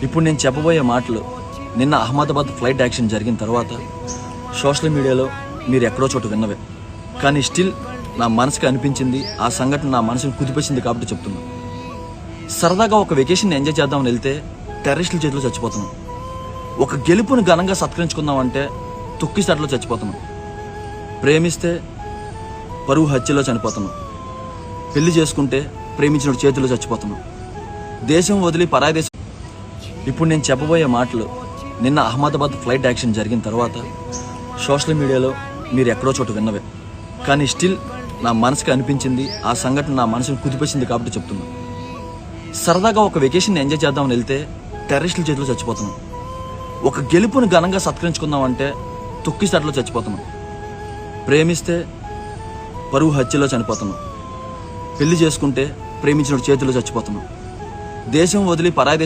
ఇప్పుడు నేను చెప్పబోయే మాటలు నిన్న అహ్మదాబాద్ ఫ్లైట్ యాక్సిడెంట్ జరిగిన తర్వాత సోషల్ మీడియాలో మీరు ఎక్కడో చోట విన్నవే. కానీ స్టిల్ నా మనసుకి అనిపించింది, ఆ సంఘటన నా మనసుని కుదిపేసింది కాబట్టి చెప్తున్నా. సరదాగా ఒక వెకేషన్ ఎంజాయ్ చేద్దామని వెళ్తే టెర్రరిస్టుల చేతిలో చచ్చిపోతున్నాం. ఒక గెలుపుని ఘనంగా సత్కరించుకుందామంటే తొక్కిసట్లో చచ్చిపోతున్నాం. ప్రేమిస్తే పరువు హత్యలో చనిపోతున్నాం. పెళ్లి చేసుకుంటే ప్రేమించిన చేతిలో చచ్చిపోతున్నాం. దేశం వదిలి పరాయి దేశం. ఇప్పుడు నేను చెప్పబోయే మాటలు నిన్న అహ్మదాబాద్ ఫ్లైట్ యాక్సిడెంట్ జరిగిన తర్వాత సోషల్ మీడియాలో మీరు ఎక్కడో చోట విన్నవే. కానీ స్టిల్ నా మనసుకి అనిపించింది, ఆ సంఘటన నా మనసుని కుదిపేసింది కాబట్టి చెప్తున్నా. సరదాగా ఒక వెకేషన్ ఎంజాయ్ చేద్దామని వెళ్తే టెర్రరిస్టుల చేతిలో చచ్చిపోతున్నాం. ఒక గెలుపుని ఘనంగా సత్కరించుకుందామంటే తొక్కిసట్లో చచ్చిపోతున్నాం. ప్రేమిస్తే పరువు హత్యలో చనిపోతున్నాం. పెళ్లి చేసుకుంటే ప్రేమించిన చేతిలో చచ్చిపోతున్నాం. దేశం వదిలి పరాయి దేశం